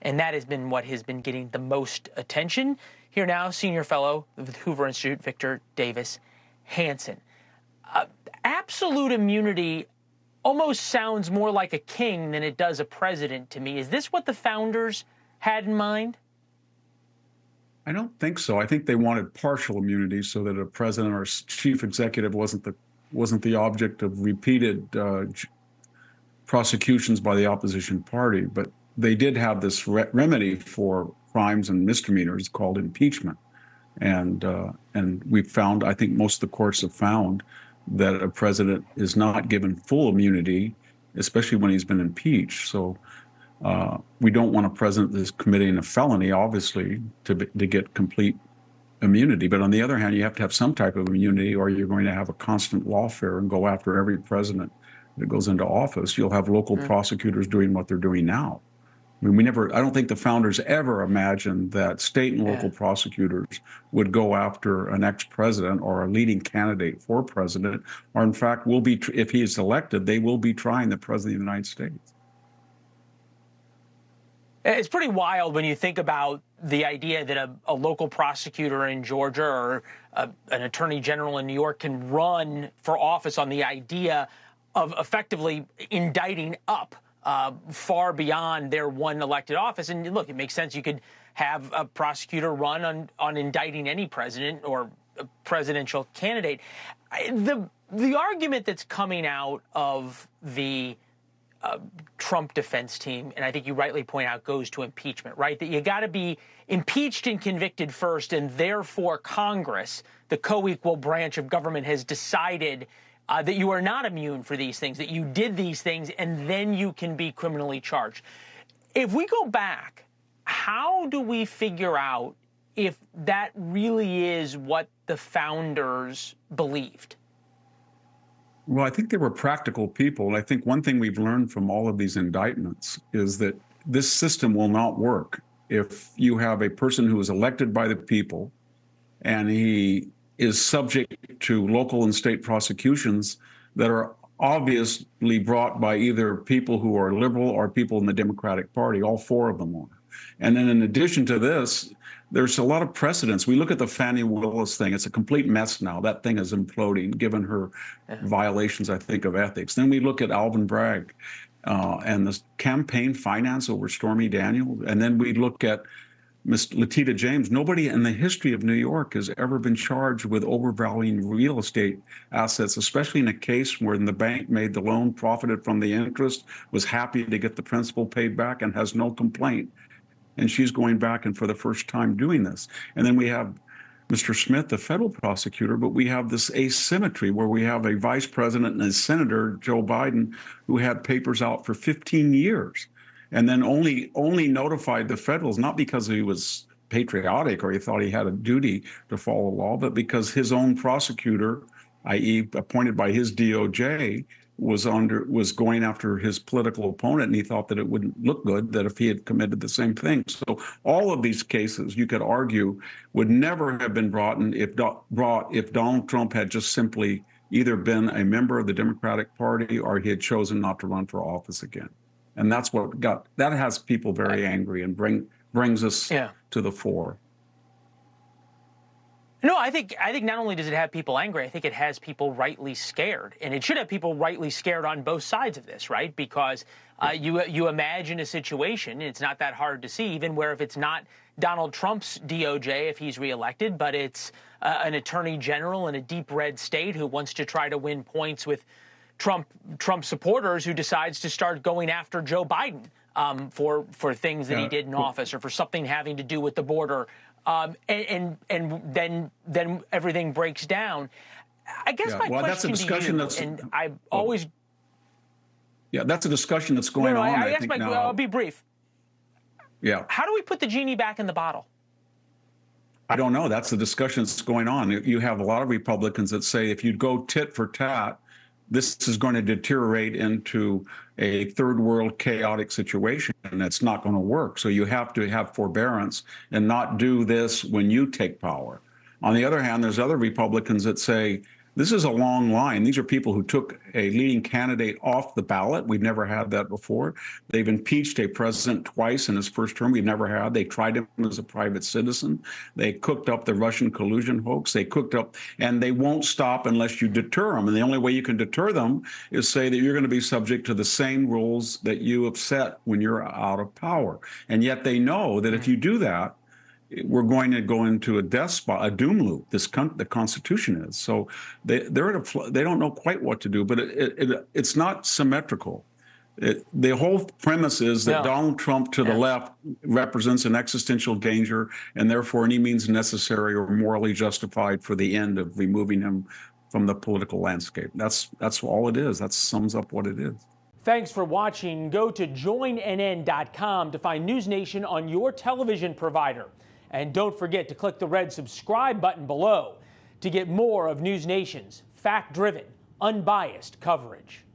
And that has been what has been getting the most attention. Here now, senior fellow of the Hoover Institute, Victor Davis Hanson. Absolute immunity almost sounds more like a king than it does a president to me. Is this what the founders had in mind? I don't think so. I think they wanted partial immunity so that a president or chief executive wasn't the object of repeated prosecutions by the opposition party. But they did have this remedy for crimes and misdemeanors called impeachment. And we found, I think most of the courts have found, that a president is not given full immunity, especially when he's been impeached. So we don't want a president that's committing a felony, obviously, to get complete immunity. But on the other hand, you have to have some type of immunity, or you're going to have a constant lawfare and go after every president that goes into office. You'll have local prosecutors doing what they're doing now. I mean, I don't think the founders ever imagined that state and local prosecutors would go after an ex-president or a leading candidate for president, or in fact, if he is elected, they will be trying the president of the United States. It's pretty wild when you think about the idea that a local prosecutor in Georgia or an attorney general in New York can run for office on the idea of effectively indicting up far beyond their one elected office. And look, it makes sense. You could have a prosecutor run on indicting any president or a presidential candidate. The argument that's coming out of the Trump defense team, and I think you rightly point out, goes to impeachment, right? That you got to be impeached and convicted first, and therefore Congress, the co-equal branch of government, has decided that you are not immune for these things, that you did these things, and then you can be criminally charged. If we go back, how do we figure out if that really is what the founders believed? Well, I think they were practical people. And I think one thing we've learned from all of these indictments is that this system will not work if you have a person who is elected by the people and he is subject to local and state prosecutions that are obviously brought by either people who are liberal or people in the Democratic Party. All four of them are. And then in addition to this, there's a lot of precedents. We look at the Fani Willis thing. It's a complete mess now. That thing is imploding, given her violations, I think, of ethics. Then we look at Alvin Bragg and the campaign finance over Stormy Daniels. And then we look at Miss Letitia James. Nobody in the history of New York has ever been charged with overvaluing real estate assets, especially in a case where the bank made the loan, profited from the interest, was happy to get the principal paid back, and has no complaint. And she's going back and for the first time doing this. And then we have Mr. Smith, the federal prosecutor, but we have this asymmetry where we have a vice president and a senator, Joe Biden, who had papers out for 15 years and then only notified the federals, not because he was patriotic or he thought he had a duty to follow law, but because his own prosecutor, i.e. appointed by his DOJ, was going after his political opponent, and he thought that it wouldn't look good that if he had committed the same thing. So all of these cases, you could argue, would never have been brought if Donald Trump had just simply either been a member of the Democratic Party or he had chosen not to run for office again. And that's what that has people very angry and brings us to the fore. No, I think not only does it have people angry, I think it has people rightly scared. And it should have people rightly scared on both sides of this, right? Because you imagine a situation, and it's not that hard to see, even where if it's not Donald Trump's DOJ, if he's reelected, but it's an attorney general in a deep red state who wants to try to win points with Trump supporters, who decides to start going after Joe Biden for things that he did in office or for something having to do with the border. And then everything breaks down. I guess my question to you, and I always... Yeah, that's a discussion that's going on. I guess I'll be brief. Yeah. How do we put the genie back in the bottle? I don't know. That's the discussion that's going on. You have a lot of Republicans that say if you go tit for tat, this is going to deteriorate into a third world chaotic situation, and it's not going to work. So you have to have forbearance and not do this when you take power. On the other hand, there's other Republicans that say This is a long line. These are people who took a leading candidate off the ballot. We've never had that before. They've impeached a president twice in his first term. We've never had. They tried him as a private citizen. They cooked up the Russian collusion hoax. They cooked up, and they won't stop unless you deter them. And the only way you can deter them is say that you're going to be subject to the same rules that you have set when you're out of power. And yet they know that if you do that, we're going to go into a death spot, a doom loop. The Constitution is. So they don't know quite what to do, but it's not symmetrical. The whole premise is that Donald Trump to the left represents an existential danger, and therefore any means necessary or morally justified for the end of removing him from the political landscape. That's all it is. That sums up what it is. Thanks for watching. Go to joinnn.com to find NewsNation on your television provider. And don't forget to click the red subscribe button below to get more of NewsNation's fact-driven, unbiased coverage.